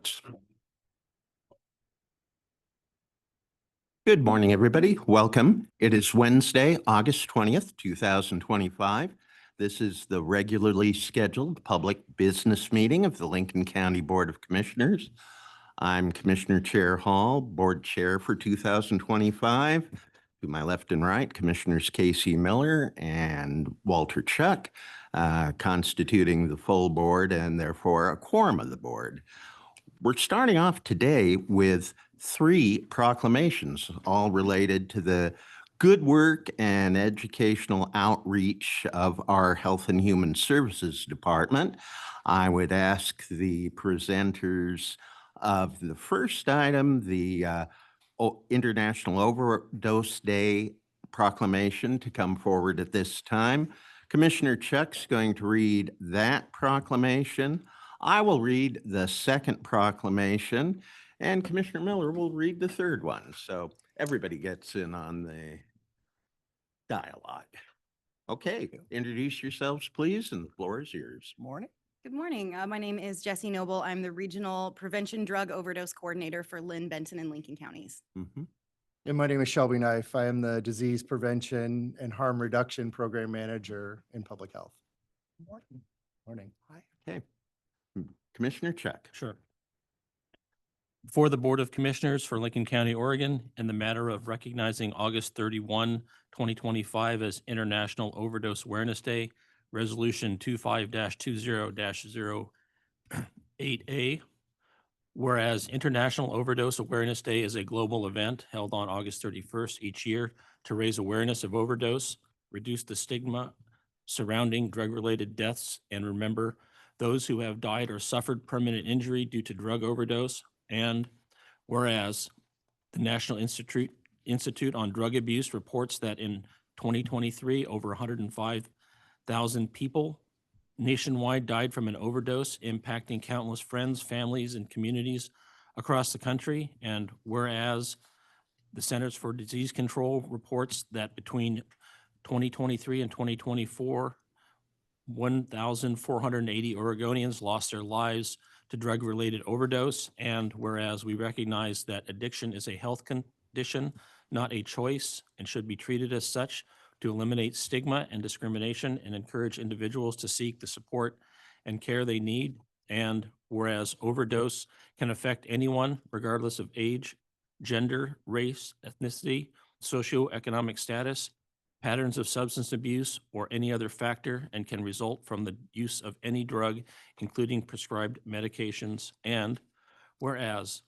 reports. Good morning, everybody. Welcome. It is Wednesday, August 20th, 2025. This is the regularly scheduled public business meeting of the Lincoln County Board of Commissioners. I'm Commissioner Chair Hall, Board Chair for 2025. To my left and right, Commissioners Casey Miller and Walter Chuck, constituting the full board and therefore a quorum of the board. We're starting off today with 3 proclamations, all related to the good work and educational outreach of our Health and Human Services Department. I would ask the presenters of the first item, the International Overdose Day proclamation, to come forward at this time. Commissioner Chuck's going to read that proclamation. I will read the second proclamation, and Commissioner Miller will read the third one. So everybody gets in on the dialogue. Okay, introduce yourselves, please, and the floor is yours. Morning. Good morning. My name is Jessie Noble. I'm the Regional Prevention Drug Overdose Coordinator for Lynn, Benton, and Lincoln counties. And my name is Shelby Knife. I am the Disease Prevention and Harm Reduction Program Manager in Public Health. Morning. Morning. Hi. Okay. Commissioner Chuck. Sure. For the Board of Commissioners for Lincoln County, Oregon, in the matter of recognizing August 31, 2025 as International Overdose Awareness Day, Resolution 25-20-08A. Whereas International Overdose Awareness Day is a global event held on August 31st each year to raise awareness of overdose, reduce the stigma surrounding drug-related deaths, and remember those who have died or suffered permanent injury due to drug overdose. And whereas the National Institute on Drug Abuse reports that in 2023, over 105,000 people nationwide died from an overdose, impacting countless friends, families, and communities across the country. And whereas the Centers for Disease Control reports that between 2023 and 2024, 1,480 Oregonians lost their lives to drug-related overdose. And whereas we recognize that addiction is a health condition, not a choice, and should be treated as such to eliminate stigma and discrimination and encourage individuals to seek the support and care they need. And whereas overdose can affect anyone regardless of age, gender, race, ethnicity, socioeconomic status, patterns of substance abuse, or any other factor, and can result from the use of any drug, including prescribed medications. And whereas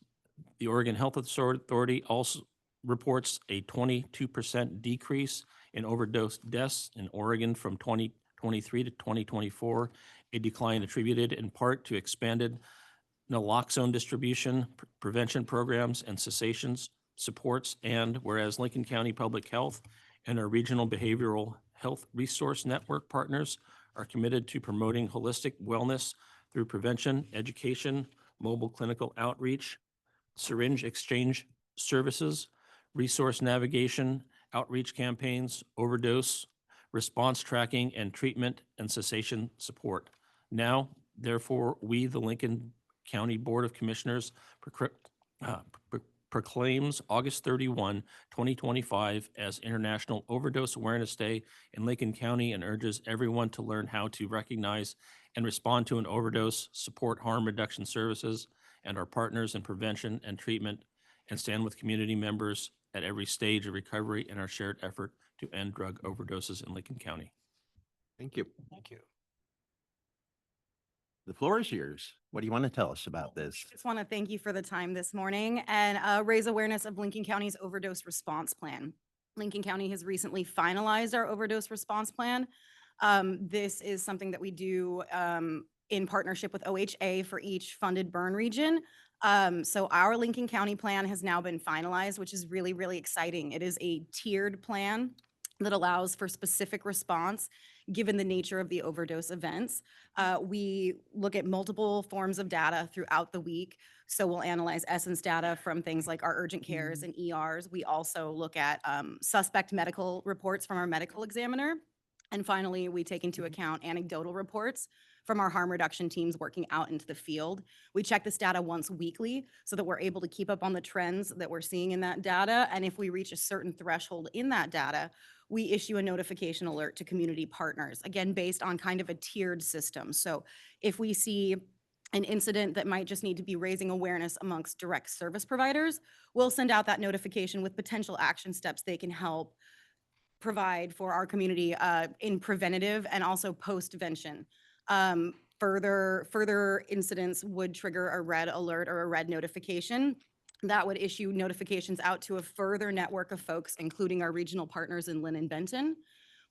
the Oregon Health Authority also reports a 22% decrease in overdose deaths in Oregon from 2023 to 2024, a decline attributed in part to expanded naloxone distribution, prevention programs, and cessations supports. And whereas Lincoln County Public Health and our regional behavioral health resource network partners are committed to promoting holistic wellness through prevention, education, mobile clinical outreach, syringe exchange services, resource navigation, outreach campaigns, overdose, response tracking, and treatment and cessation support. Now, therefore, we, the Lincoln County Board of Commissioners, proclaims August 31, 2025 as International Overdose Awareness Day in Lincoln County and urges everyone to learn how to recognize and respond to an overdose, support harm reduction services, and our partners in prevention and treatment, and stand with community members at every stage of recovery in our shared effort to end drug overdoses in Lincoln County. Thank you. Thank you. The floor is yours. What do you want to tell us about this? Just want to thank you for the time this morning and raise awareness of Lincoln County's overdose response plan. Lincoln County has recently finalized our overdose response plan. This is something that we do in partnership with OHA for each funded burn region. So our Lincoln County plan has now been finalized, which is really, really exciting. It is a tiered plan that allows for specific response given the nature of the overdose events. We look at multiple forms of data throughout the week. So we'll analyze essence data from things like our urgent cares and ERs. We also look at suspect medical reports from our medical examiner. And finally, we take into account anecdotal reports from our harm reduction teams working out into the field. We check this data once weekly so that we're able to keep up on the trends that we're seeing in that data. And if we reach a certain threshold in that data, we issue a notification alert to community partners, again, based on kind of a tiered system. So if we see an incident that might just need to be raising awareness amongst direct service providers, we'll send out that notification with potential action steps they can help provide for our community in preventative and also post-vention. Further incidents would trigger a red alert or a red notification. That would issue notifications out to a further network of folks, including our regional partners in Lynn and Benton.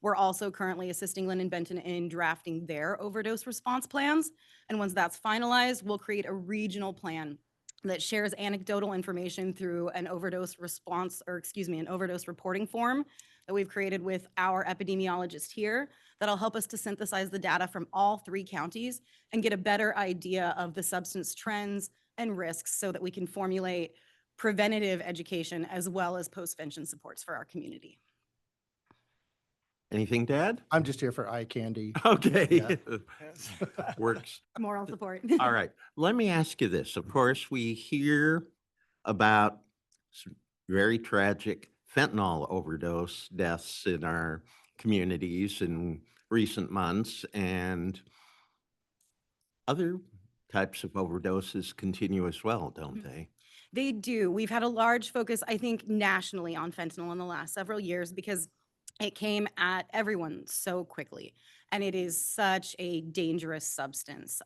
We're also currently assisting Lynn and Benton in drafting their overdose response plans. And once that's finalized, we'll create a regional plan that shares anecdotal information through an overdose response, or excuse me, an overdose reporting form that we've created with our epidemiologist here that'll help us to synthesize the data from all 3 counties and get a better idea of the substance trends and risks so that we can formulate preventative education as well as post-vention supports for our community. Anything to add? I'm just here for eye candy. Okay. Yeah. Works. Moral support. All right. Let me ask you this. Of course, we hear about very tragic fentanyl overdose deaths in our communities in recent months, and other types of overdoses continue as well, don't they? They do. We've had a large focus, I think, nationally on fentanyl in the last several years because it came at everyone so quickly. And it is such a dangerous substance.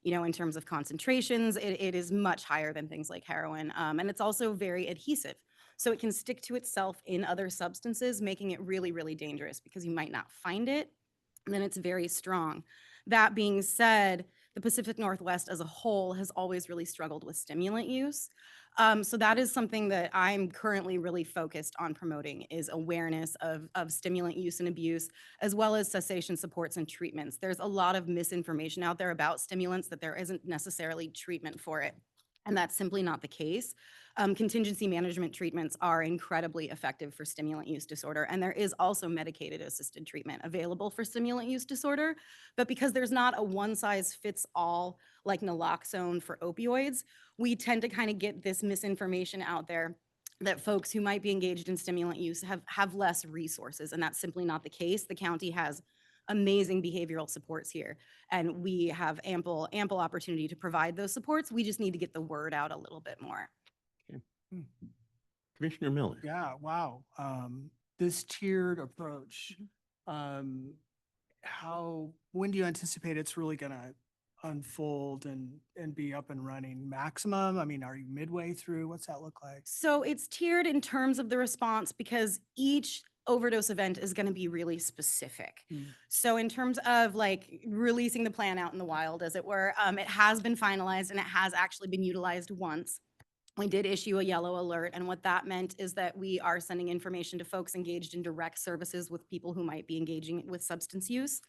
In terms of concentrations, it is much higher than things like heroin. And it's also very adhesive. So it can stick to itself in other substances, making it really, really dangerous because you might not find it, and then it's very strong. That being said, the Pacific Northwest as a whole has always really struggled with stimulant use. So that is something that I'm currently really focused on promoting is awareness of stimulant use and abuse, as well as cessation supports and treatments. There's a lot of misinformation out there about stimulants that there isn't necessarily treatment for it. And that's simply not the case. Contingency management treatments are incredibly effective for stimulant use disorder, and there is also medicated assisted treatment available for stimulant use disorder. But because there's not a one-size-fits-all like naloxone for opioids, we tend to kind of get this misinformation out there that folks who might be engaged in stimulant use have less resources, and that's simply not the case. The county has amazing behavioral supports here, and we have ample opportunity to provide those supports. We just need to get the word out a little bit more. Commissioner Miller. Yeah, wow. This tiered approach, when do you anticipate it's really gonna unfold and be up and running? Maximum? I mean, are you midway through? What's that look like? So it's tiered in terms of the response because each overdose event is going to be really specific. So in terms of like releasing the plan out in the wild, as it were, it has been finalized and it has actually been utilized once. We did issue a yellow alert, and what that meant is that we are sending information to folks engaged in direct services with people who might be engaging with substance use,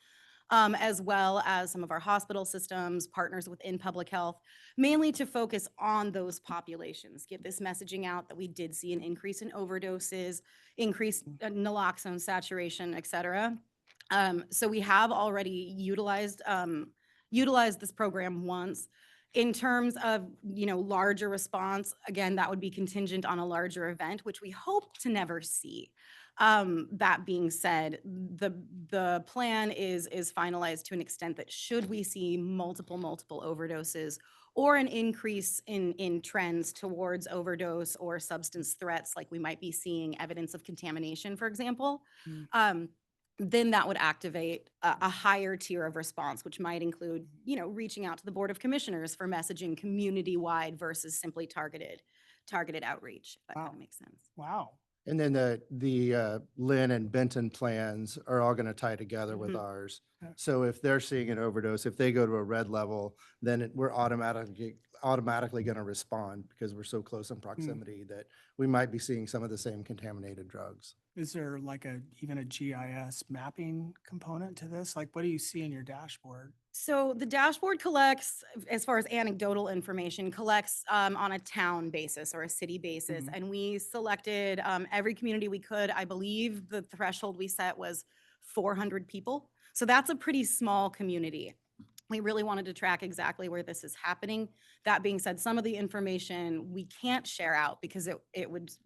as well as some of our hospital systems, partners within public health, mainly to focus on those populations, get this messaging out that we did see an increase in overdoses, increased naloxone saturation, et cetera. So we have already utilized this program once. In terms of, larger response, again, that would be contingent on a larger event, which we hope to never see. That being said, the plan is finalized to an extent that should we see multiple overdoses or an increase in trends towards overdose or substance threats, like we might be seeing evidence of contamination, for example, then that would activate a higher tier of response, which might include, reaching out to the Board of Commissioners for messaging community-wide versus simply targeted outreach, if that kind Wow. of makes sense. Wow. And then the Lynn and Benton plans are all going to tie together with Mhm. ours. Yeah. So if they're seeing an overdose, if they go to a red level, then we're automatically going to respond because we're so close in proximity that we might be seeing some of the same contaminated drugs. Is there like even a GIS mapping component to this? Like, what do you see in your dashboard? So the dashboard collects, as far as anecdotal information, collects on a town basis or a city basis. Mhm. And we selected every community we could. I believe the threshold we set was 400 people. So that's a pretty small community. We really wanted to track exactly where this is happening. That being said, some of the information we can't share out because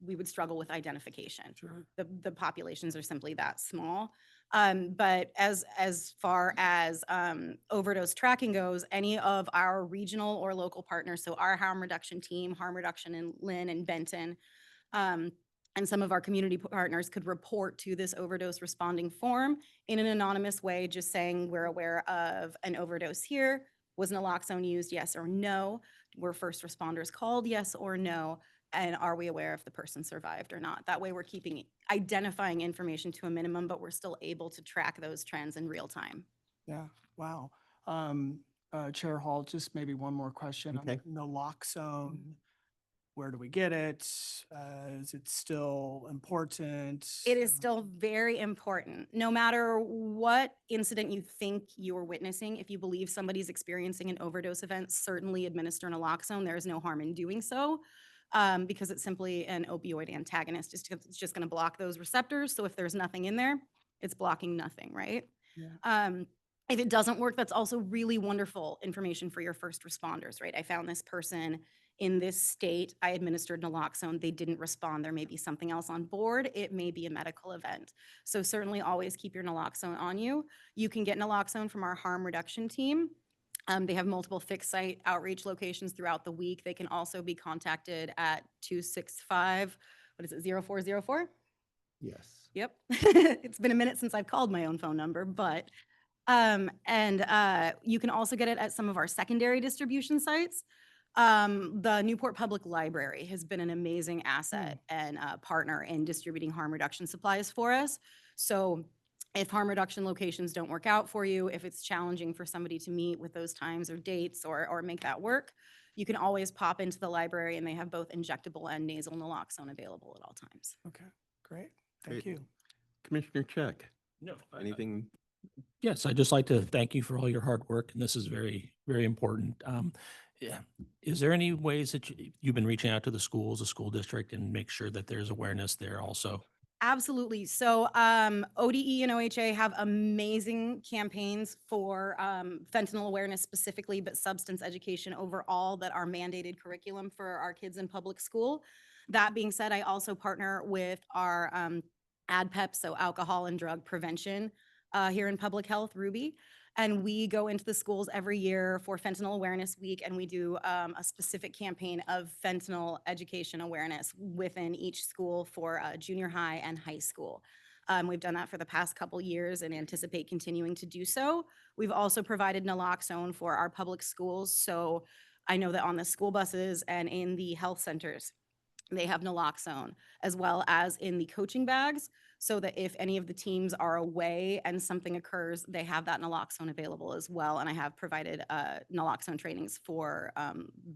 we would struggle with identification. Sure. The populations are simply that small. But as far as overdose tracking goes, any of our regional or local partners, so our harm reduction team, harm reduction in Lynn and Benton, and some of our community partners could report to this overdose responding form in an anonymous way, just saying we're aware of an overdose here. Was naloxone used, yes or no? Were first responders called, yes or no? And are we aware if the person survived or not? That way we're keeping identifying information to a minimum, but we're still able to track those trends in real time. Yeah, wow. Chair Hall, just maybe one more question on Okay. naloxone. Where do we get it? Is it still important? It is still very important. No matter what incident you think you're witnessing, if you believe somebody's experiencing an overdose event, certainly administer naloxone. There is no harm in doing so because it's simply an opioid antagonist. It's just going to block those receptors. So if there's nothing in there, it's blocking nothing, right? Yeah. If it doesn't work, that's also really wonderful information for your first responders, right? I found this person in this state. I administered naloxone. They didn't respond. There may be something else on board. It may be a medical event. So certainly always keep your naloxone on you. You can get naloxone from our harm reduction team. They have multiple fixed site outreach locations throughout the week. They can also be contacted at 265, what is it, 0404? Yes. Yep. It's been a minute since I've called my own phone number, but you can also get it at some of our secondary distribution sites. The Newport Public Library has been an amazing asset and partner in distributing harm reduction supplies for us. So if harm reduction locations don't work out for you, if it's challenging for somebody to meet with those times or dates or make that work, you can always pop into the library and they have both injectable and nasal naloxone available at all times. Okay, great. Thank Great. you. Commissioner Chuck, No. anything? Yes, I'd just like to thank you for all your hard work, and this is very, very important. Yeah. Is there any ways that you've been reaching out to the schools, the school district, and make sure that there's awareness there also? Absolutely. So ODE and OHA have amazing campaigns for fentanyl awareness specifically, but substance education overall that are mandated curriculum for our kids in public school. That being said, I also partner with our ADPEP, so alcohol and drug prevention here in public health, Ruby. And we go into the schools every year for Fentanyl Awareness Week, and we do a specific campaign of fentanyl education awareness within each school for junior high and high school. We've done that for the past couple years and anticipate continuing to do so. We've also provided naloxone for our public schools. So I know that on the school buses and in the health centers, they have naloxone, as well as in the coaching bags, so that if any of the teams are away and something occurs, they have that naloxone available as well. And I have provided naloxone trainings for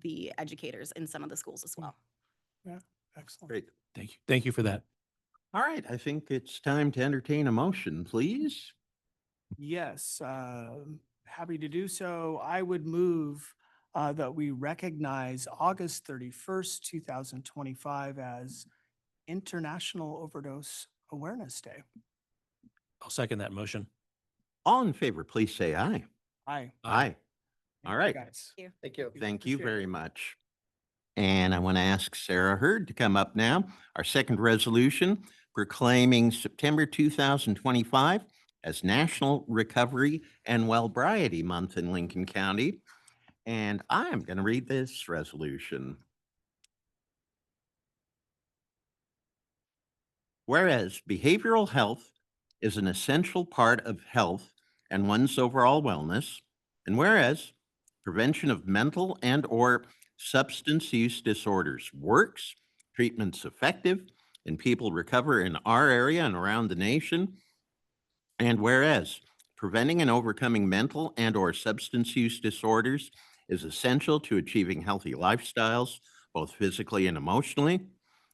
the educators in some of the schools as well. Yeah, excellent. Great. Thank you. Thank you for that. All right, I think it's time to entertain a motion, please. Yes, happy to do so. I would move that we recognize August 31st, 2025 as International Overdose Awareness Day. I'll second that motion. All in favor, please say aye. Aye. Aye. All right. Guys. Thank you. Thank you Appreciate very it. much. And I want to ask Sarah Hurd to come up now. Our second resolution proclaiming September 2025 as National Recovery and Wellbriety Month in Lincoln County. And I'm going to read this resolution. Whereas behavioral health is an essential part of health and one's overall wellness, and whereas prevention of mental and/or substance use disorders works, treatment's effective, and people recover in our area and around the nation, and whereas preventing and overcoming mental and/or substance use disorders is essential to achieving healthy lifestyles, both physically and emotionally,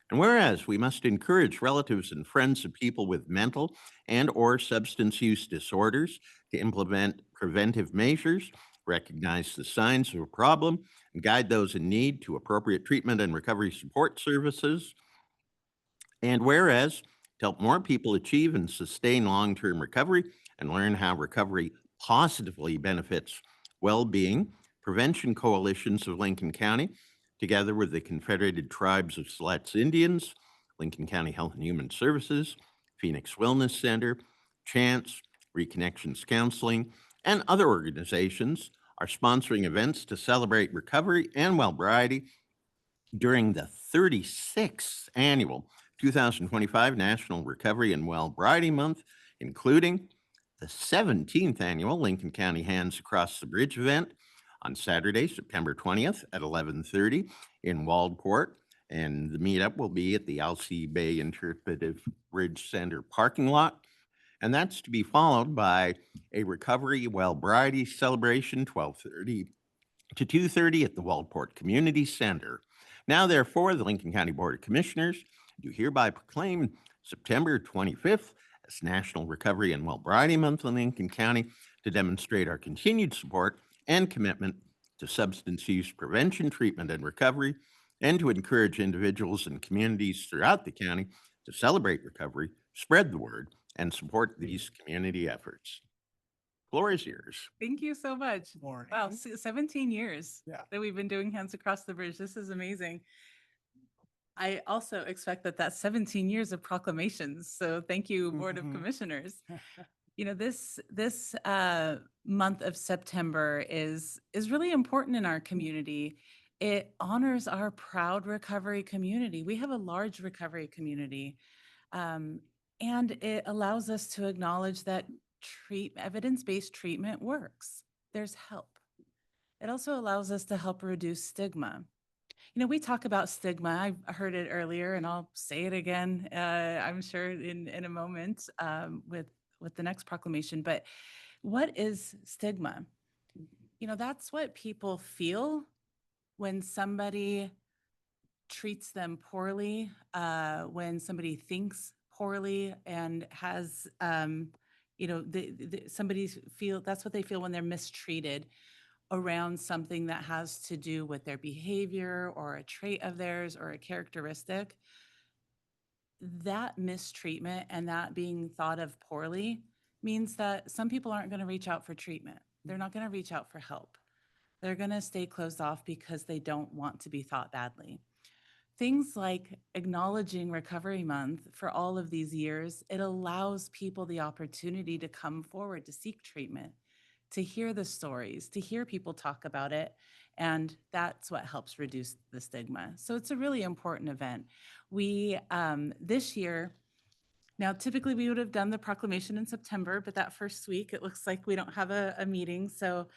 and whereas we must encourage relatives and friends of people with mental and/or substance use disorders to implement preventive measures, recognize the signs of a problem, and guide those in need to appropriate treatment and recovery support services. And whereas to help more people achieve and sustain long-term recovery and learn how recovery positively benefits Well-Being Prevention Coalitions of Lincoln County, together with the Confederated Tribes of Siletz Indians, Lincoln County Health and Human Services, Phoenix Wellness Center, Chance, Reconnections Counseling, and other organizations are sponsoring events to celebrate recovery and well-variety during the 36th annual 2025 National Recovery and Well-Variety Month, including the 17th annual Lincoln County Hands Across the Bridge event on Saturday, September 20th at 11:30 in Waldport. And the meetup will be at the Alsea Bay Interpretive Bridge Center parking lot. And that's to be followed by a Recovery Well-Variety celebration, 12:30 to 2:30 at the Waldport Community Center. Now, therefore, the Lincoln County Board of Commissioners do hereby proclaim September 25th as National Recovery and Well-Variety Month in Lincoln County to demonstrate our continued support and commitment to substance use prevention, treatment, and recovery, and to encourage individuals and communities throughout the county to celebrate recovery, spread the word, and support these community efforts. Floor is yours. Thank you so much. Morning. Wow, 17 years Yeah. that we've been doing Hands Across the Bridge. This is amazing. I also expect that that's 17 years of proclamations. So thank you, Board of Mhm. Commissioners. You know, this month of September is really important in our community. It honors our proud recovery community. We have a large recovery community. And it allows us to acknowledge that evidence-based treatment works. There's help. It also allows us to help reduce stigma. You know, we talk about stigma. I heard it earlier, and I'll say it again. I'm sure in a moment with the next proclamation. But what is stigma? You know, that's what people feel when somebody treats them poorly, when somebody thinks poorly and has, somebody feel that's what they feel when they're mistreated around something that has to do with their behavior or a trait of theirs or a characteristic. That mistreatment and that being thought of poorly means that some people aren't going to reach out for treatment. They're not going to reach out for help. They're going to stay closed off because they don't want to be thought badly. Things like acknowledging Recovery Month for all of these years, it allows people the opportunity to come forward to seek treatment, to hear the stories, to hear people talk about it. And that's what helps reduce the stigma. So it's a really important event. We, this year, now typically we would have done the proclamation in September, but that first week, it looks like we don't have a meeting. So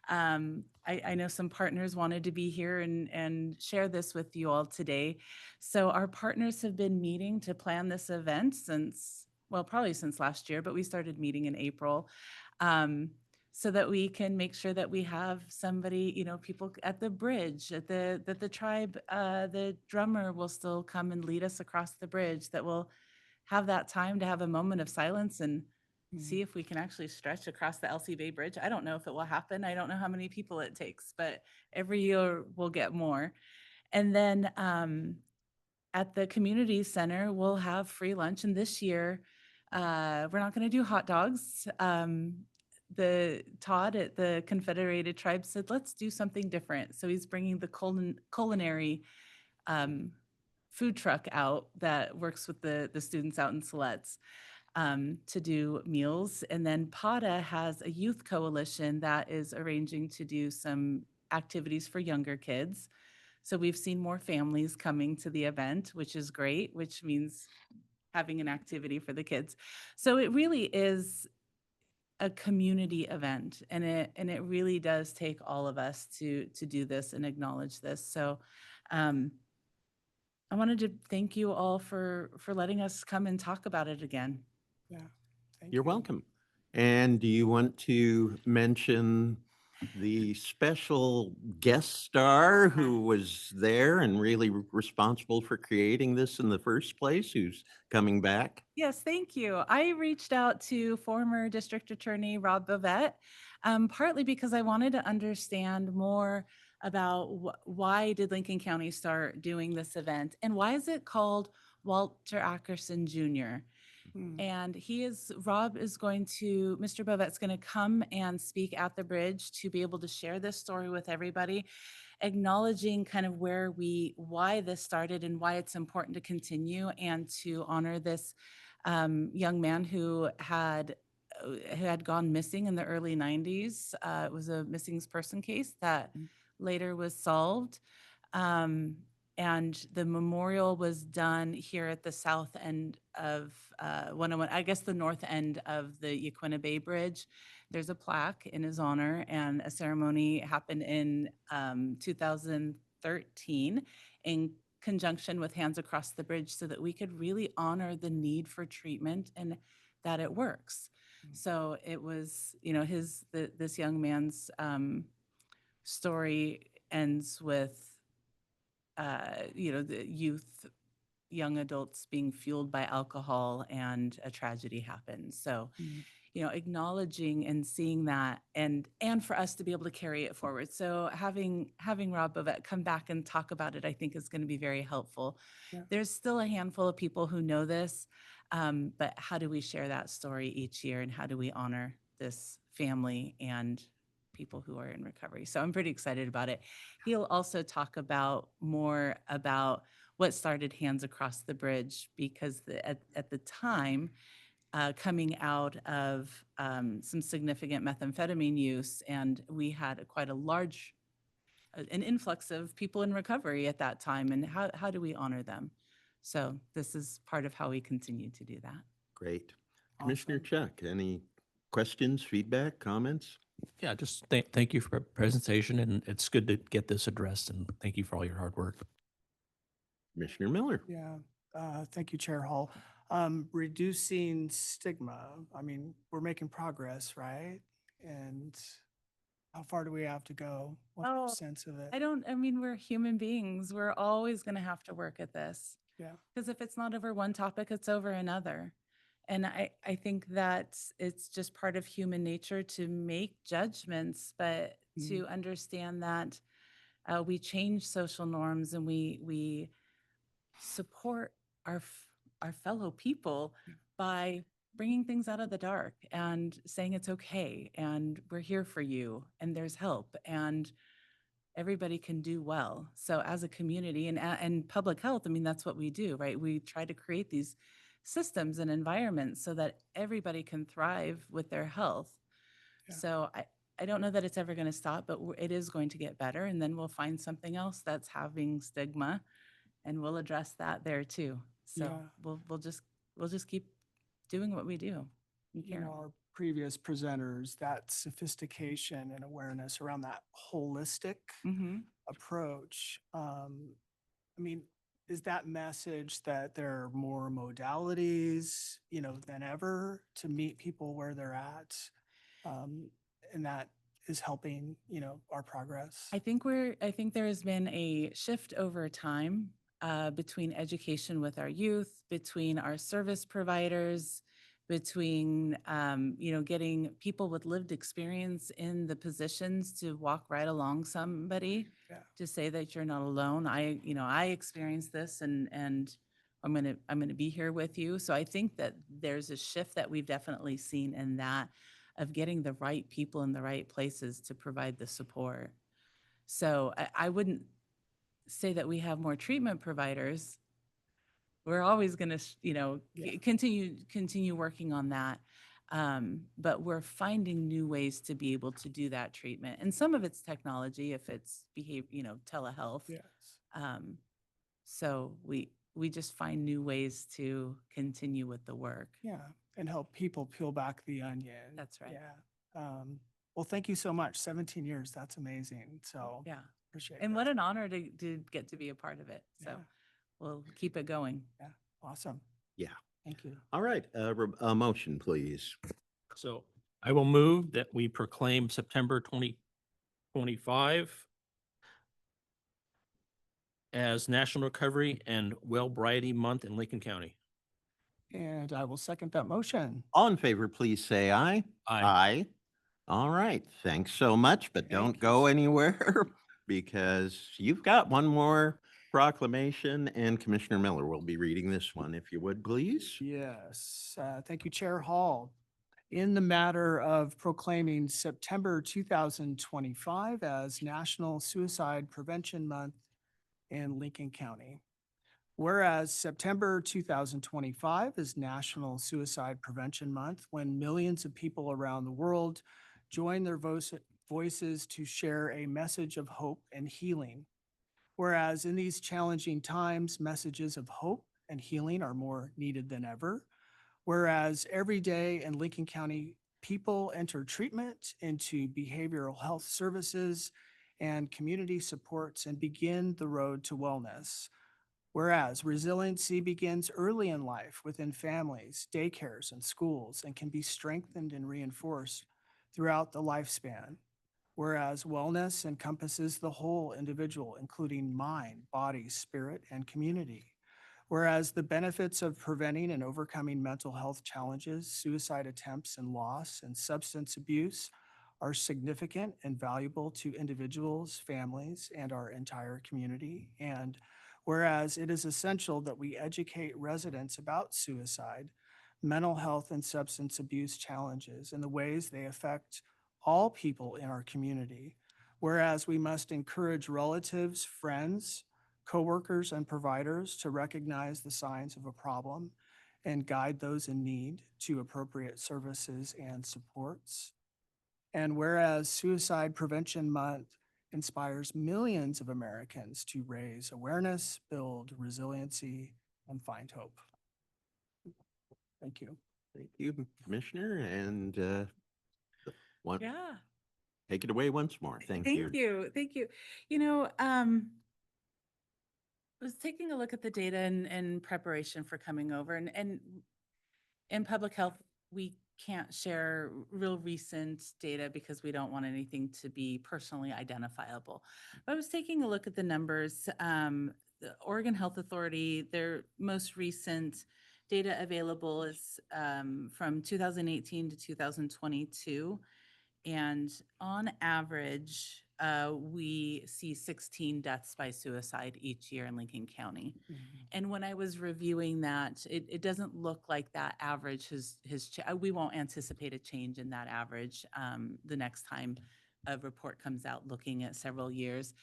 I know some partners wanted to be here and share this with you all today. So our partners have been meeting to plan this event probably since last year, but we started meeting in April. So that we can make sure that we have somebody, people at the bridge, that the tribe, the drummer will still come and lead us across the bridge, that will have that time to have a moment of silence and see if we can actually stretch across the Alsea Bay Bridge. I don't know if it will happen. I don't know how many people it takes, but every year we'll get more. And then at the community center, we'll have free lunch. And this year, we're not going to do hot dogs. The Todd at the Confederated Tribes said, let's do something different. So he's bringing the culinary food truck out that works with the students out in Siletz to do meals. And then PATA has a youth coalition that is arranging to do some activities for younger kids. So we've seen more families coming to the event, which is great, which means having an activity for the kids. So it really is a community event, and it really does take all of us to do this and acknowledge this. So I wanted to thank you all for letting us come and talk about it again. Yeah. Thank You're you. welcome. And do you want to mention the special guest star who was there and really responsible for creating this in the first place, who's coming back? Yes, thank you. I reached out to former District Attorney Rob Bovette, partly because I wanted to understand more about why did Lincoln County start doing this event, and why is it called Walter Ackerson Jr.? Mm. And Mr. Bovet's going to come and speak at the bridge to be able to share this story with everybody, acknowledging kind of why this started and why it's important to continue and to honor this young man who had gone missing in the early 90s. It was a missing person case that later was solved. And the memorial was done here at the south end of 101, I guess the north end of the Yaquina Bay Bridge. There's a plaque in his honor, and a ceremony happened in 2013 in conjunction with Hands Across the Bridge so that we could really honor the need for treatment and that it works. So it was, this young man's story ends with the young adults being fueled by alcohol, and a tragedy happens. So, acknowledging and seeing that, and for us to be able to carry it forward. So having Rob Bovet come back and talk about it, I think is going to be very helpful. Yeah. There's still a handful of people who know this, but how do we share that story each year, and how do we honor this family and people who are in recovery? So I'm pretty excited about it. He'll also talk more about what started Hands Across the Bridge, because at the time, coming out of some significant methamphetamine use, and we had quite a large, an influx of people in recovery at that time, and how do we honor them? So this is part of how we continue to do that. Great. Commissioner Awesome. Chuck, any questions, feedback, comments? Yeah, just thank you for your presentation, and it's good to get this addressed, and thank you for all your hard work. Commissioner Miller? Yeah, thank you, Chair Hall. Reducing stigma, I mean, we're making progress, right? And how far do we have to go? What's your Oh, sense of it? We're human beings. We're always going to have to work at this. Yeah. Because if it's not over one topic, it's over another. And I think that it's just part of human nature to make judgments, but to understand that we change social norms, and we support our fellow people by bringing things out of the dark and saying it's okay, and we're here for you, and there's help, and everybody can do well. So as a community and public health, I mean, that's what we do, right? We try to create these systems and environments so that everybody can thrive with their health. Yeah. So I don't know that it's ever going to stop, but it is going to get better. And then we'll find something else that's having stigma, and we'll address that there too. So Yeah. we'll just keep doing what we do. and You care. know, our previous presenters, that sophistication and awareness around that holistic Mhm. approach. I mean, is that message that there are more modalities, than ever to meet people where they're at? And that is helping, our progress. I think there has been a shift over time between education with our youth, between our service providers, between getting people with lived experience in the positions to walk right along somebody, Yeah. to say that you're not alone. I experienced this, and I'm gonna be here with you. So I think that there's a shift that we've definitely seen in that, of getting the right people in the right places to provide the support. So I wouldn't say that we have more treatment providers. We're always going to, Yeah. continue working on that. But we're finding new ways to be able to do that treatment. And some of it's technology, if it's telehealth. Yes. So we just find new ways to continue with the work. Yeah. And help people peel back the onion. That's right. Yeah. Well, thank you so much. 17 years. That's amazing. So Yeah. appreciate And that. what an honor to get to be a part of it. So Yeah. we'll keep it going. Yeah. Awesome. Yeah. Thank you. All right, a motion, please. So I will move that we proclaim September 2025 as National Recovery and Wellbriety Month in Lincoln County. And I will second that motion. All in favor, please say aye. Aye. Aye. All right, thanks so much, but don't Thank you. go anywhere because you've got one more proclamation, and Commissioner Miller will be reading this one, if you would, please. Yes, thank you, Chair Hall. In the matter of proclaiming September 2025 as National Suicide Prevention Month in Lincoln County. Whereas September 2025 is National Suicide Prevention Month, when millions of people around the world join their voices to share a message of hope and healing. Whereas in these challenging times, messages of hope and healing are more needed than ever. Whereas every day in Lincoln County, people enter treatment into behavioral health services and community supports and begin the road to wellness. Whereas resiliency begins early in life within families, daycares, and schools, and can be strengthened and reinforced throughout the lifespan. Whereas wellness encompasses the whole individual, including mind, body, spirit, and community. Whereas the benefits of preventing and overcoming mental health challenges, suicide attempts and loss, and substance abuse are significant and valuable to individuals, families, and our entire community. And whereas it is essential that we educate residents about suicide, mental health, and substance abuse challenges and the ways they affect all people in our community. Whereas we must encourage relatives, friends, coworkers, and providers to recognize the signs of a problem and guide those in need to appropriate services and supports. And whereas Suicide Prevention Month inspires millions of Americans to raise awareness, build resiliency, and find hope. Thank you. Thank you, Commissioner, and Yeah. take it away once more. Thank you. Thank you. Thank you. I was taking a look at the data in preparation for coming over, and in public health, we can't share real recent data because we don't want anything to be personally identifiable. But I was taking a look at the numbers. The Oregon Health Authority, their most recent data available is from 2018 to 2022. And on average, we see 16 deaths by suicide each year in Lincoln County. And when I was reviewing that, it doesn't look like that average we won't anticipate a change in that average the next time a report comes out looking at several years.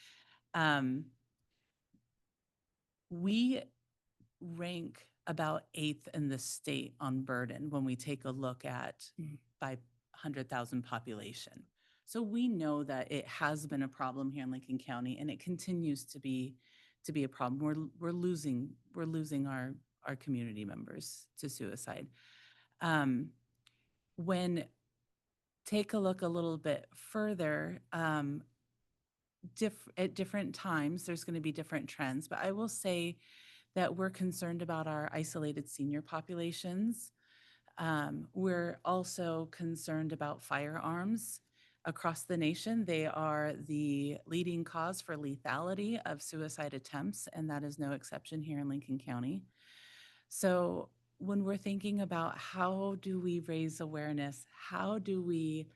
We rank about 8th in the state on burden when we take a look at by 100,000 population. So we know that it has been a problem here in Lincoln County, and it continues to be a problem. We're losing our community members to suicide. When take a look a little bit further, at different times, there's going to be different trends, but I will say that we're concerned about our isolated senior populations. We're also concerned about firearms across the nation. They are the leading cause for lethality of suicide attempts, and that is no exception here in Lincoln County. So when we're thinking about how do we raise awareness, how do we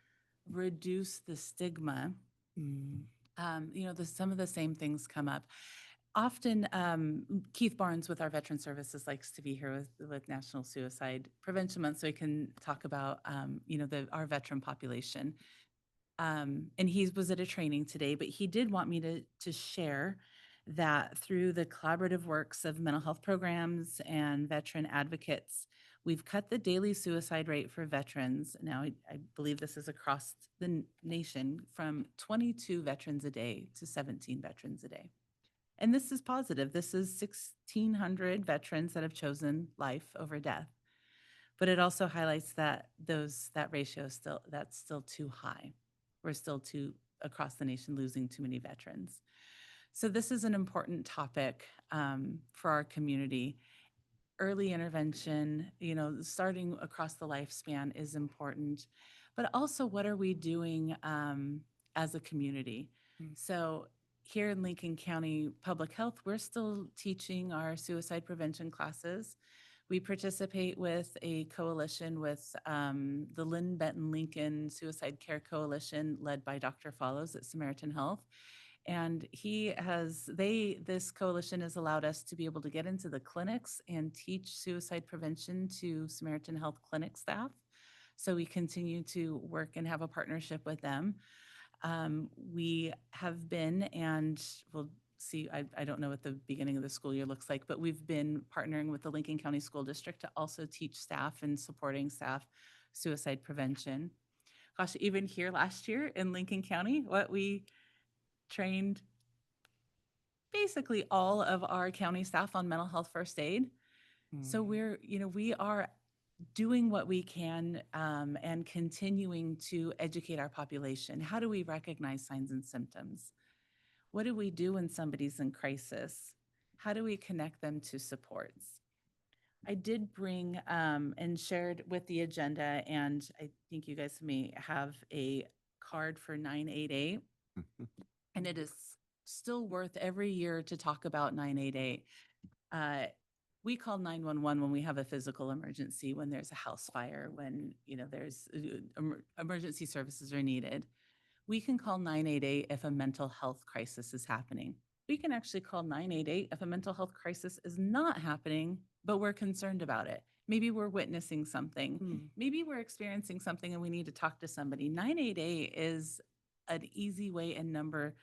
reduce the stigma, some of the same things come up. Often, Keith Barnes with our Veteran Services likes to be here with National Suicide Prevention Month, so he can talk about, our veteran population. And he was at a training today, but he did want me to share that through the collaborative works of mental health programs and veteran advocates, we've cut the daily suicide rate for veterans. Now, I believe this is across the nation, from 22 veterans a day to 17 veterans a day. And this is positive. This is 1,600 veterans that have chosen life over death. But it also highlights that that ratio is still too high. We're still across the nation, losing too many veterans. So this is an important topic for our community. Early intervention, starting across the lifespan is important, but also what are we doing as a community? So here in Lincoln County Public Health, we're still teaching our suicide prevention classes. We participate with a coalition with the Lynn Benton Lincoln Suicide Care Coalition, led by Dr. Follows at Samaritan Health. And this coalition has allowed us to be able to get into the clinics and teach suicide prevention to Samaritan Health Clinic staff. So we continue to work and have a partnership with them. We have been, and we'll see, I don't know what the beginning of the school year looks like, but we've been partnering with the Lincoln County School District to also teach staff and supporting staff suicide prevention. Gosh, even here last year in Lincoln County, what we trained basically all of our county staff on mental health first aid. So we are doing what we can and continuing to educate our population. How do we recognize signs and symptoms? What do we do when somebody's in crisis? How do we connect them to supports? I did bring and shared with the agenda, and I think you guys may have a card for 988, and it is still worth every year to talk about 988. We call 911 when we have a physical emergency, when there's a house fire, when there's emergency services are needed. We can call 988 if a mental health crisis is happening. We can actually call 988 if a mental health crisis is not happening, but we're concerned about it. Maybe we're witnessing something. Maybe we're experiencing something and we need to talk to somebody. 988 is an easy way and number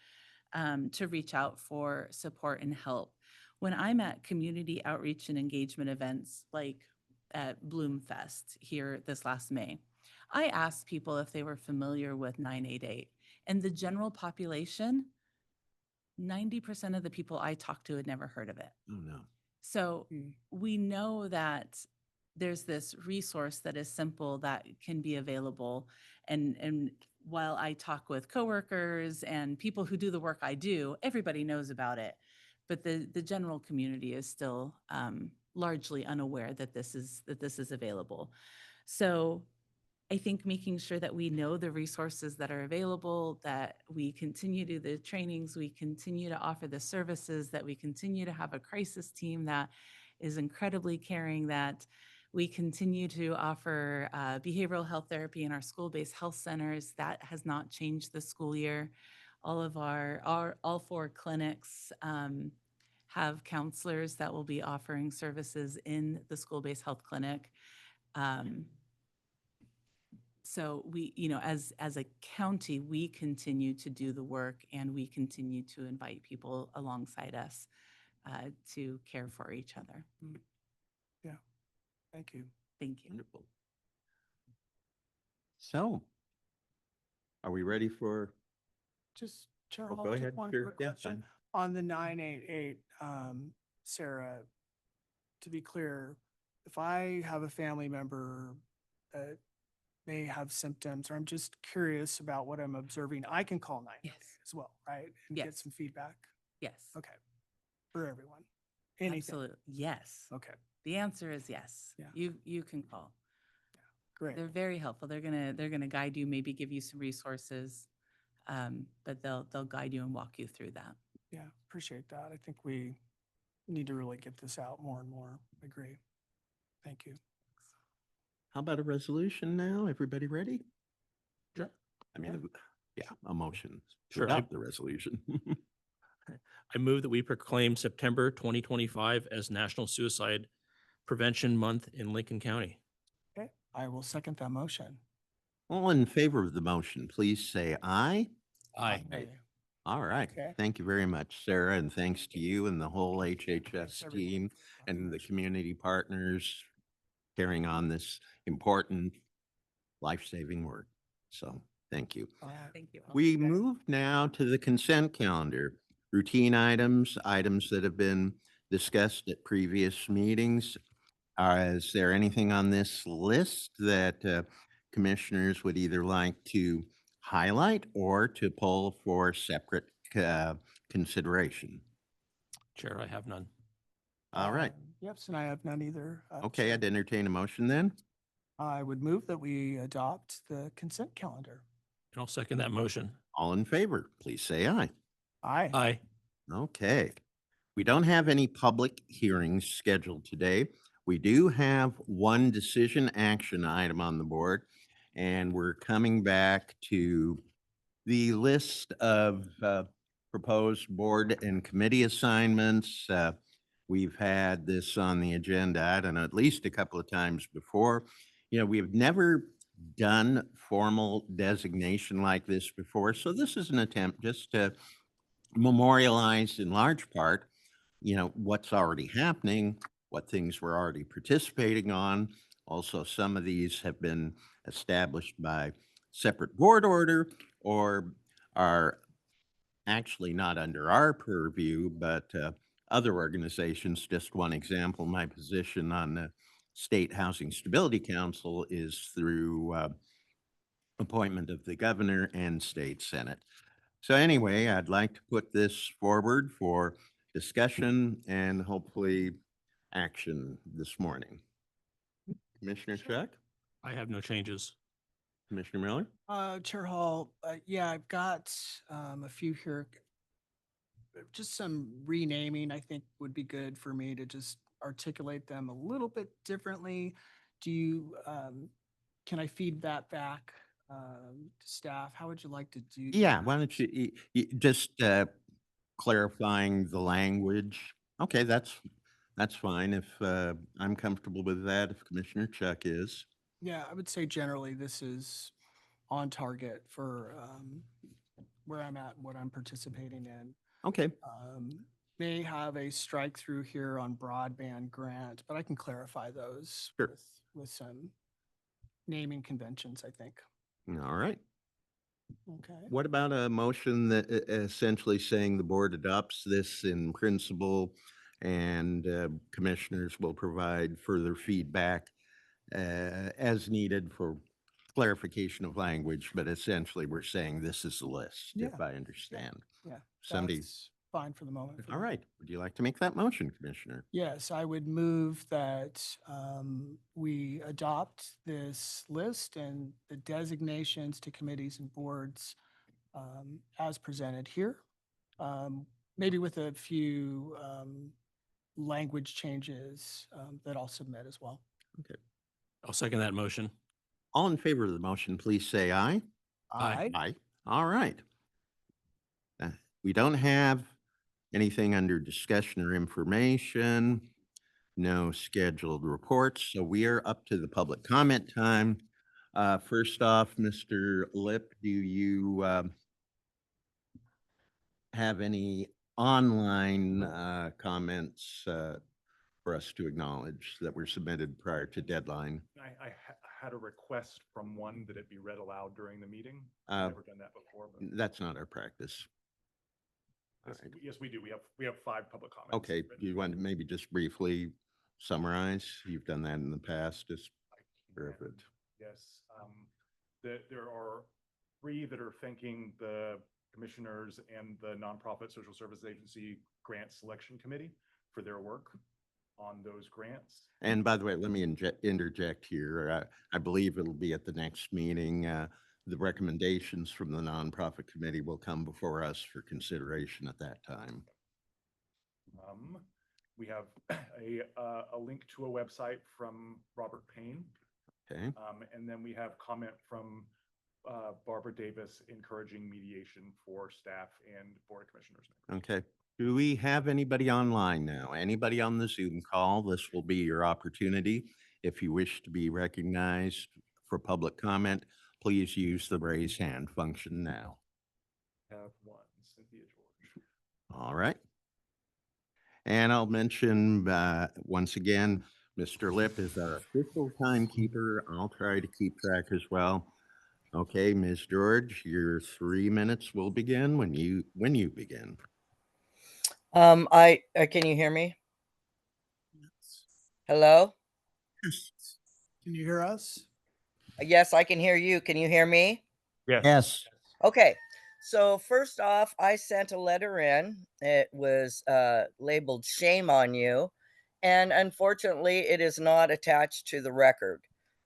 to reach out for support and help. When I'm at community outreach and engagement events like at Bloomfest here this last May, I asked people if they were familiar with 988. And the general population, 90% of the people I talked to had never heard of it. Oh, no. So we know that there's this resource that is simple that can be available. And while I talk with coworkers and people who do the work I do, everybody knows about it. But the general community is still largely unaware that this is available. So I think making sure that we know the resources that are available, that we continue to do the trainings, we continue to offer the services, that we continue to have a crisis team that is incredibly caring, that we continue to offer behavioral health therapy in our school-based health centers. That has not changed this school year. All of all 4 clinics have counselors that will be offering services in the school-based health clinic. So we, as a county, we continue to do the work and we continue to invite people alongside us to care for each other. Thank you. Thank you. Wonderful. So, are we ready for? Just, Chair Oh, Hall, go just ahead. one Sure. quick Yeah, question. fine. On the 988, Sarah, to be clear, if I have a family member that may have symptoms, or I'm just curious about what I'm observing, I can call 988 Yes. as well, right? And get Yes. some feedback? Yes. Okay. For everyone? Anything? Absolutely. Yes. Okay, The answer is yes. Yeah. You can call. great. They're very helpful. They're gonna guide you, maybe give you some resources, but they'll guide you and walk you through that. Yeah, appreciate that. I think we need to really get this out more and more. Agree. Thank you. How about a resolution now? Everybody ready? Sure. I mean, yeah, a motion to Sure, I- adopt the resolution. I move that we proclaim September 2025 as National Suicide Prevention Month in Lincoln County. Okay, I will second that motion. All in favor of the motion, please say aye. Aye. All right. Okay. Thank you very much, Sarah, and thanks to you and the whole HHS Thanks, everyone, team for the and the contribution. community partners carrying on this important life-saving work. So, thank you. All right. Thank you. all. We move now to the consent calendar. Routine items, items that have been discussed at previous meetings. Is there anything on this list that commissioners would either like to highlight or to pull for separate consideration? Chair, I have none. All right. Yep, and I have none either. Okay, so I'd entertain a motion then. I would move that we adopt the consent calendar. And I'll second that motion. All in favor, please say aye. Aye. Aye. Okay. We don't have any public hearings scheduled today. We do have one decision action item on the board, and we're coming back to the list of proposed board and committee assignments. We've had this on the agenda, I don't know, at least a couple of times before. You know, we've never done formal designation like this before, so this is an attempt just to memorialize in large part, you know, what's already happening, what things we're already participating on. Also, some of these have been established by separate board order or are actually not under our purview, but other organizations. Just one example, my position on the State Housing Stability Council is through appointment of the governor and state senate. So anyway, I'd like to put this forward for discussion and hopefully action this morning. Commissioner Chuck, I have no changes. Commissioner Miller? Chair Hall, yeah, I've got a few here. Just some renaming, I think would be good for me to just articulate them a little bit differently. Do you, can I feed that back to staff? How would you like to do? Yeah, that? why don't you just clarifying the language? Okay, that's fine if I'm comfortable with that, if Commissioner Chuck is. Yeah, I would say generally this is on target for where I'm at, what I'm participating in. Okay, May have a strike through here on broadband grant, but I can clarify those Sure. with some naming conventions, I think. all right. Okay. What about a motion that essentially saying the board adopts this in principle and commissioners will provide further feedback as needed for clarification of language, but essentially we're saying this is the list, if Yeah. I understand. Yeah. Somebody, That's fine for the moment. for all me. right, would you like to make that motion, Commissioner? Yes, I would move that we adopt this list and the designations to committees and boards as presented here. Maybe with a few language changes that I'll submit as well. I'll second that motion. All in favor of the motion, please say aye. Aye. Aye. All right. We don't have anything under discussion or information, no scheduled reports, so we are up to the public comment time. First off, Mr. Lip, do you have any online comments for us to acknowledge that were submitted prior to deadline? I had a request from one that it be read aloud during the meeting. Uh, I've never done that before, but That's not our practice. yes, right. yes, we do. We have 5 public comments. Okay, do you want to maybe just briefly summarize? You've done that in the past, just perfect. Yes, there are 3 that are thanking the commissioners and the nonprofit social service agency grant selection committee for their work on those grants. And by the way, let me interject here. I believe it'll be at the next meeting. The recommendations from the nonprofit committee will come before us for consideration at that time. We have a link to a website from Robert Payne. Okay, And then we have comment from Barbara Davis encouraging mediation for staff and board of commissioners. okay. Do we have anybody online now? Anybody on the Zoom call? This will be your opportunity. If you wish to be recognized for public comment, please use the raise hand function now. Have one, Cynthia George. All right. And I'll mention once again, Mr. Lip is our official timekeeper. I'll try to keep track as well. Okay, Ms. George, your 3 minutes will begin when you begin. Can you hear me? Hello? Can you hear us? Yes, I can hear you. Can you hear me? Yes. Okay. So first off, I sent a letter in. It was labeled "Shame on You," and unfortunately, it is not attached to the record.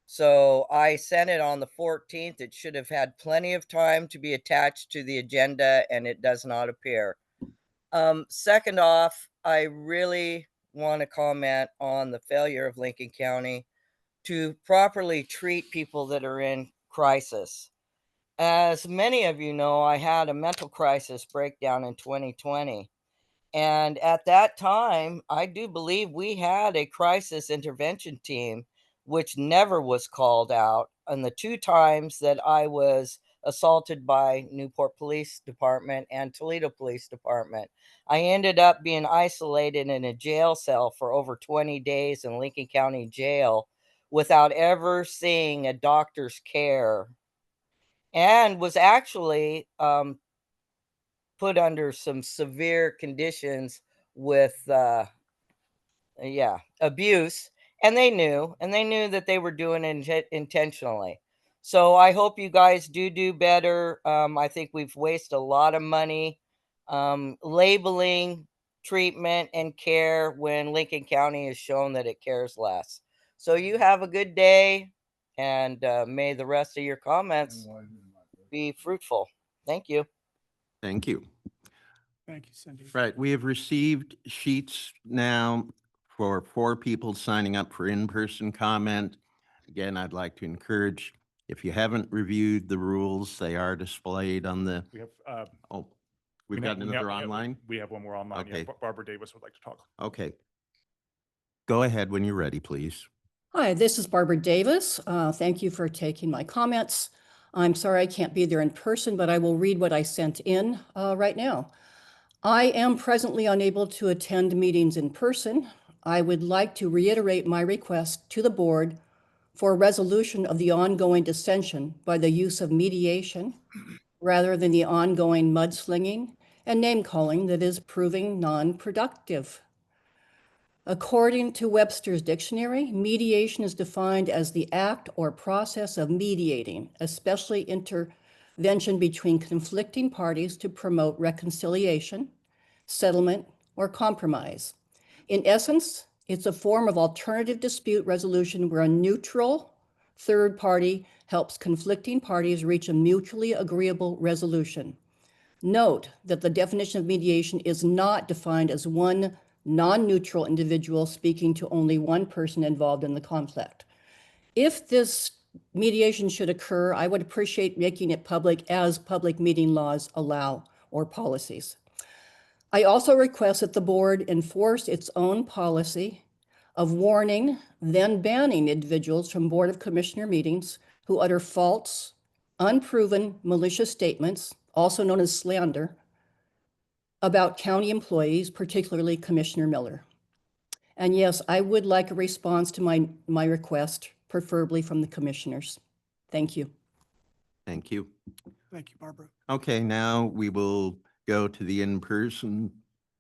So I sent it on the 14th. It should have had plenty of time to be attached to the agenda, and it does not appear. Second off, I really want to comment on the failure of Lincoln County to properly treat people that are in crisis. As many of you know, I had a mental crisis breakdown in 2020. And at that time, I do believe we had a crisis intervention team, which never was called out. And the two times that I was assaulted by Newport Police Department and Toledo Police Department, I ended up being isolated in a jail cell for over 20 days in Lincoln County Jail without ever seeing a doctor's care, and was actually put under some severe conditions with abuse, and they knew that they were doing it intentionally. So I hope you guys do better. I think we've wasted a lot of money labeling treatment and care when Lincoln County has shown that it cares less. So you have a good day, and may the rest of your comments be fruitful. Thank you. Thank you. Thank you, Cindy. Right, we have received sheets now for 4 people signing up for in-person comment. Again, I'd like to encourage, if you haven't reviewed the rules, they are displayed on the, We have, oh, we we've now- got we now- another we have- online? We have one more online. Yeah, Okay. Barbara Davis would like to talk. Okay. Go ahead when you're ready, please. Hi, this is Barbara Davis. Thank you for taking my comments. I'm sorry I can't be there in person, but I will read what I sent in right now. I am presently unable to attend meetings in person. I would like to reiterate my request to the board for a resolution of the ongoing dissension by the use of mediation rather than the ongoing mudslinging and name-calling that is proving non-productive. According to Webster's dictionary, mediation is defined as the act or process of mediating, especially intervention between conflicting parties to promote reconciliation, settlement, or compromise. In essence, it's a form of alternative dispute resolution where a neutral third party helps conflicting parties reach a mutually agreeable resolution. Note that the definition of mediation is not defined as one non-neutral individual speaking to only one person involved in the conflict. If this mediation should occur, I would appreciate making it public as public meeting laws allow or policies. I also request that the board enforce its own policy of warning, then banning individuals from Board of Commissioner meetings who utter false, unproven, malicious statements, also known as slander, about county employees, particularly Commissioner Miller. And yes, I would like a response to my request, preferably from the commissioners. Thank you. Thank you. Thank you, Barbara. Okay, now we will go to the in-person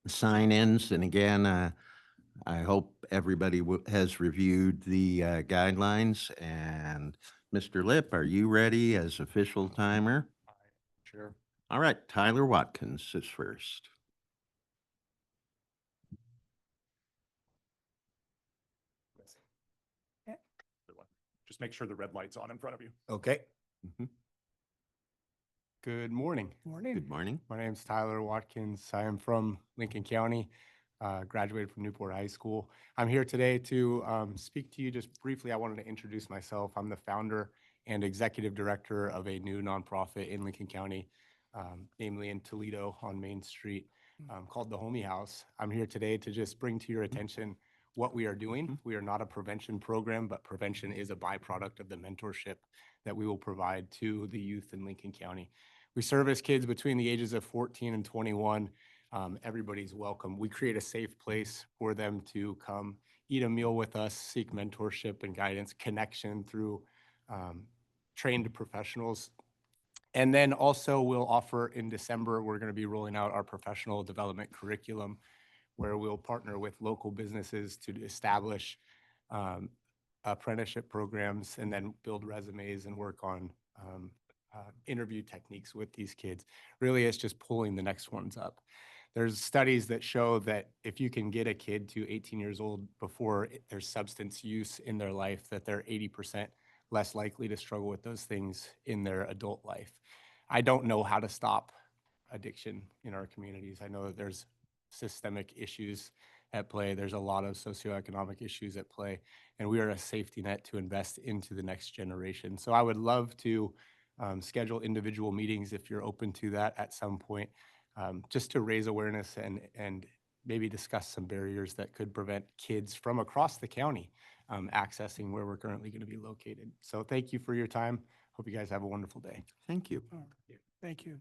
sign-ins. And again, I hope everybody has reviewed the guidelines. And Mr. Lip, are you ready as official timer? Chair. All right, Tyler Watkins is first. Good one. Just make sure the red light's on in front of you. Okay. Mhm. Good morning. Morning. Good morning. My name's Tyler Watkins. I am from Lincoln County, graduated from Newport High School. I'm here today to speak to you just briefly. I wanted to introduce myself. I'm the founder and executive director of a new nonprofit in Lincoln County, namely in Toledo on Main Street, called the Homie House. I'm here today to just bring to your attention what we are doing. We are not a prevention program, but prevention is a byproduct of the mentorship that we will provide to the youth in Lincoln County. We service kids between the ages of 14 and 21. Everybody's welcome. We create a safe place for them to come eat a meal with us, seek mentorship and guidance, connection through trained professionals. And then also we'll offer in December, we're going to be rolling out our professional development curriculum, where we'll partner with local businesses to establish apprenticeship programs and then build resumes and work on interview techniques with these kids. Really, it's just pulling the next ones up. There's studies that show that if you can get a kid to 18 years old before there's substance use in their life, that they're 80% less likely to struggle with those things in their adult life. I don't know how to stop addiction in our communities. I know that there's systemic issues at play. There's a lot of socioeconomic issues at play, and we are a safety net to invest into the next generation. So I would love to schedule individual meetings if you're open to that at some point, just to raise awareness and maybe discuss some barriers that could prevent kids from across the county accessing where we're currently going to be located. So thank you for your time. Hope you guys have a wonderful day. Thank you. Oh, thank you.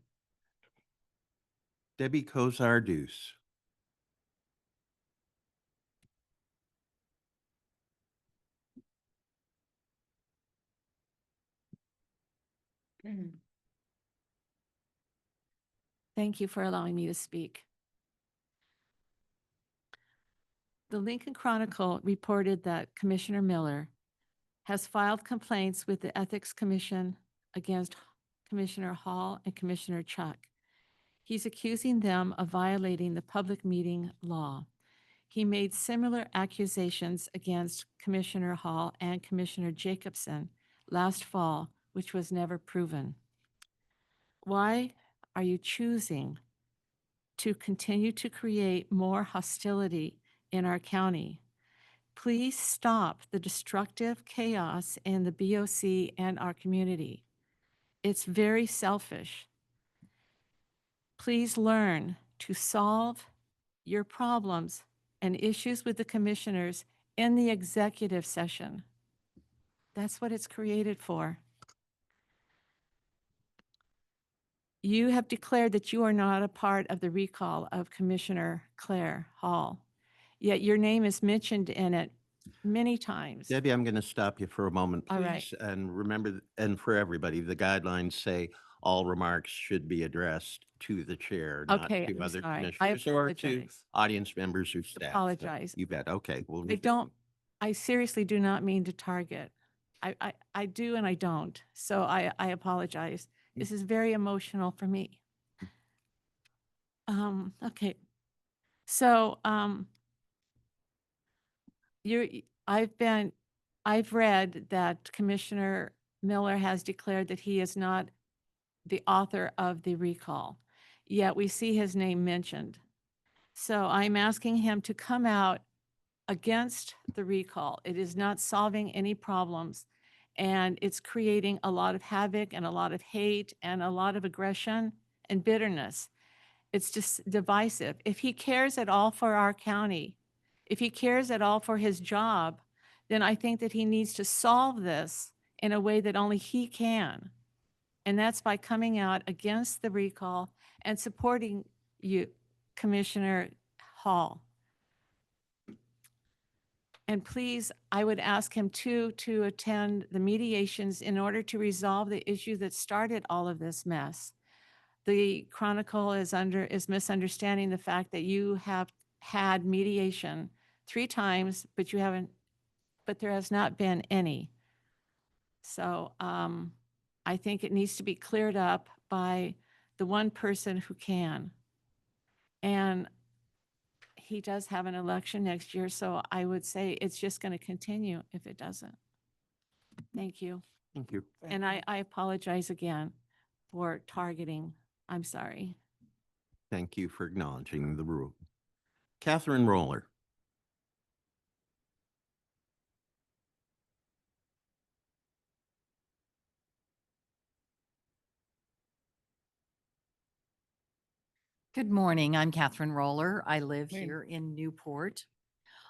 Debbie Kozar-Deuce. Thank you for allowing me to speak. The Lincoln Chronicle reported that Commissioner Miller has filed complaints with the Ethics Commission against Commissioner Hall and Commissioner Chuck. He's accusing them of violating the public meeting law. He made similar accusations against Commissioner Hall and Commissioner Jacobson last fall, which was never proven. Why are you choosing to continue to create more hostility in our county? Please stop the destructive chaos in the BOC and our community. It's very selfish. Please learn to solve your problems and issues with the commissioners in the executive session. That's what it's created for. You have declared that you are not a part of the recall of Commissioner Claire Hall, yet your name is mentioned in it many times. Debbie, I'm going to stop you for a moment, All right. please. And remember, and for everybody, the guidelines say all remarks should be addressed to the chair, not Okay, to I'm other sorry. I commissioners or to apologize. audience members or staff. Apologize. You bet. Okay. Well, I seriously do not mean to target. I do and I don't. So I apologize. This is very emotional for me. Okay. So, I've read that Commissioner Miller has declared that he is not the author of the recall, yet we see his name mentioned. So I'm asking him to come out against the recall. It is not solving any problems, and it's creating a lot of havoc and a lot of hate and a lot of aggression and bitterness. It's just divisive. If he cares at all for our county, if he cares at all for his job, then I think that he needs to solve this in a way that only he can. And that's by coming out against the recall and supporting you, Commissioner Hall. And please, I would ask him to attend the mediations in order to resolve the issue that started all of this mess. The Chronicle is misunderstanding the fact that you have had mediation 3 times, but there has not been any. So I think it needs to be cleared up by the one person who can. And he does have an election next year, so I would say it's just going to continue if it doesn't. Thank you. Thank you. And I apologize again for targeting. I'm sorry. Thank you for acknowledging the rule. Catherine Roller. Good morning. I'm Catherine Roller. I live Morning. here in Newport.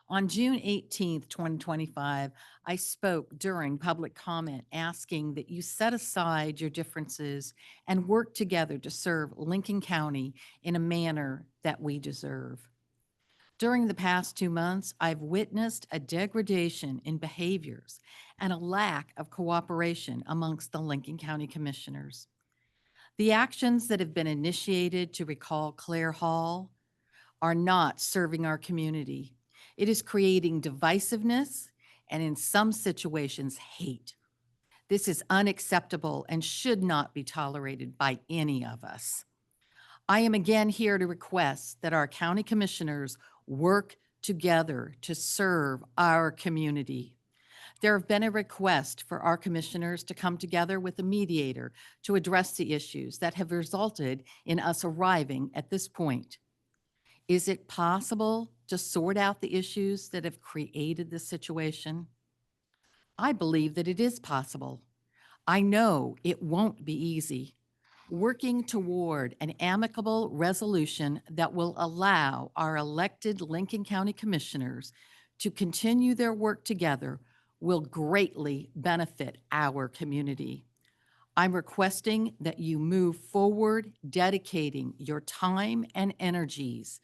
On June 18th, 2025, I spoke during public comment asking that you set aside your differences and work together to serve Lincoln County in a manner that we deserve. During the past 2 months, I've witnessed a degradation in behaviors and a lack of cooperation amongst the Lincoln County Commissioners. The actions that have been initiated to recall Claire Hall are not serving our community. It is creating divisiveness and, in some situations, hate. This is unacceptable and should not be tolerated by any of us. I am again here to request that our county commissioners work together to serve our community. There have been a request for our commissioners to come together with a mediator to address the issues that have resulted in us arriving at this point. Is it possible to sort out the issues that have created this situation? I believe that it is possible. I know it won't be easy. Working toward an amicable resolution that will allow our elected Lincoln County Commissioners to continue their work together will greatly benefit our community. I'm requesting that you move forward, dedicating your time and energies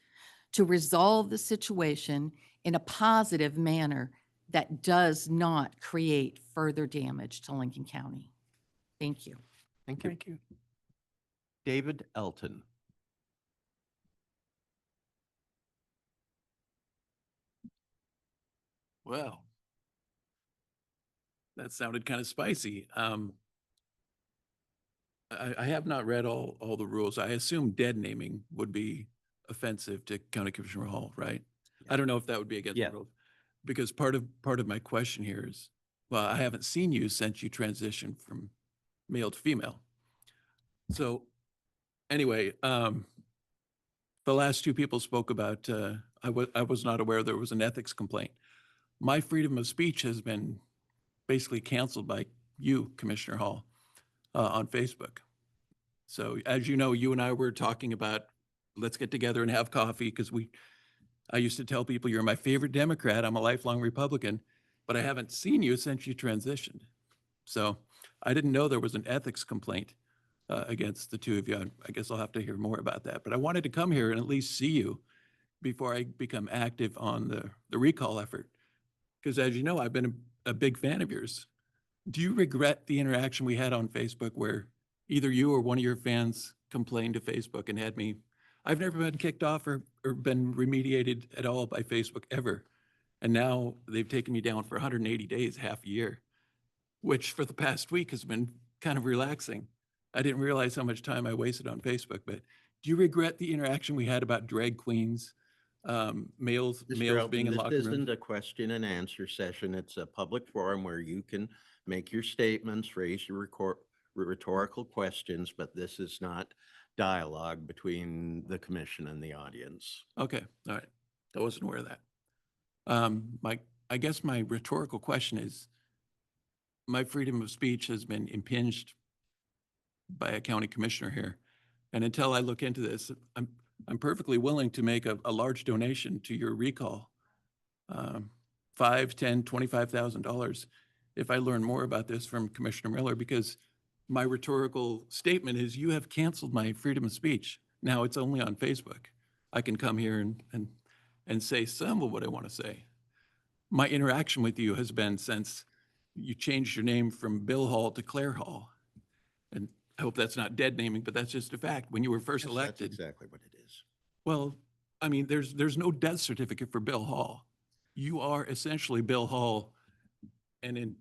to resolve the situation in a positive manner that does not create further damage to Lincoln County. Thank you. Thank you. Thank you. David Elton. Well, that sounded kind of spicy. I have not read all the rules. I assume dead naming would be offensive to County Commissioner Hall, right? I don't know if that would be against the Yeah. rules. Because part of my question here is, well, I haven't seen you since you transitioned from male to female. So anyway, the last two people spoke about, I was not aware there was an ethics complaint. My freedom of speech has been basically canceled by you, Commissioner Hall, on Facebook. So as you know, you and I were talking about, let's get together and have coffee, because I used to tell people, you're my favorite Democrat. I'm a lifelong Republican, but I haven't seen you since you transitioned. So I didn't know there was an ethics complaint against the two of you. I guess I'll have to hear more about that. But I wanted to come here and at least see you before I become active on the recall effort. Because as you know, I've been a big fan of yours. Do you regret the interaction we had on Facebook where either you or one of your fans complained to Facebook and had me? I've never been kicked off or been remediated at all by Facebook ever. And now they've taken me down for 180 days, half a year, which for the past week has been kind of relaxing. I didn't realize how much time I wasted on Facebook, but do you regret the interaction we had about drag queens, males Mr. being Elton, in this locker isn't rooms? a question and answer session. It's a public forum where you can make your statements, raise your rhetorical questions, but this is not dialogue between the commission and the audience. Okay, all right. I wasn't aware of that. I guess my rhetorical question is, my freedom of speech has been impinged by a county commissioner here. And until I look into this, I'm perfectly willing to make a large donation to your recall. $5, $10, $25,000 if I learn more about this from Commissioner Miller, because my rhetorical statement is, you have canceled my freedom of speech. Now it's only on Facebook. I can come here and say some of what I want to say. My interaction with you has been since you changed your name from Bill Hall to Claire Hall. And I hope that's not dead naming, but that's just a fact. When you were first Yes, elected. that's exactly what it is. Well, I mean, there's no death certificate for Bill Hall. You are essentially Bill Hall, and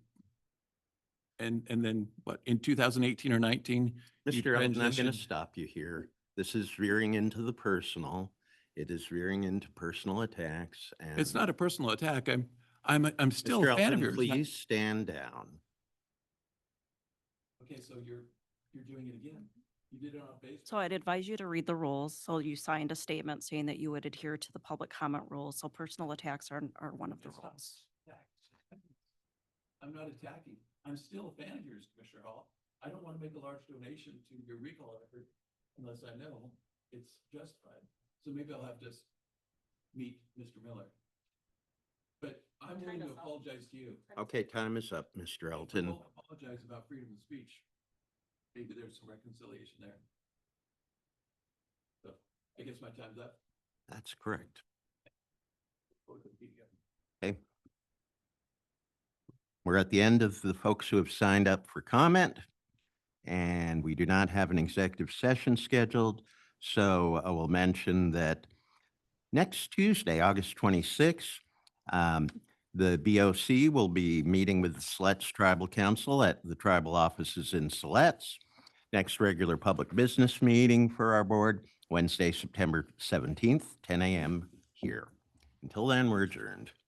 then what, in 2018 or 19? you Mr. Elton, I'm going to transitioned- stop you here. This is veering into the personal. It is veering into personal attacks, and It's not a personal attack. I'm still Mr. a fan Elton, of yours. please stand down. Okay, so you're doing it again. You did it on Facebook. So I'd advise you to read the rules. So you signed a statement saying that you would adhere to the public comment rules. So personal attacks are one of the It's not rules. attack. I'm not attacking. I'm still a fan of yours, Commissioner Hall. I don't want to make a large donation to your recall effort unless I know it's justified. So maybe I'll have to meet Mr. Miller. But I'm willing to apologize to you. Okay, time is up, Mr. If we Elton. both apologize about freedom of speech. Maybe there's some reconciliation there. So I guess my time's up. That's correct. Go to the meeting. Okay. We're at the end of the folks who have signed up for comment, and we do not have an executive session scheduled. So I will mention that next Tuesday, August 26th, the BOC will be meeting with the Siletz Tribal Council at the tribal offices in Siletz. Next regular public business meeting for our board, Wednesday, September 17th, 10 a.m. here. Until then, we're adjourned.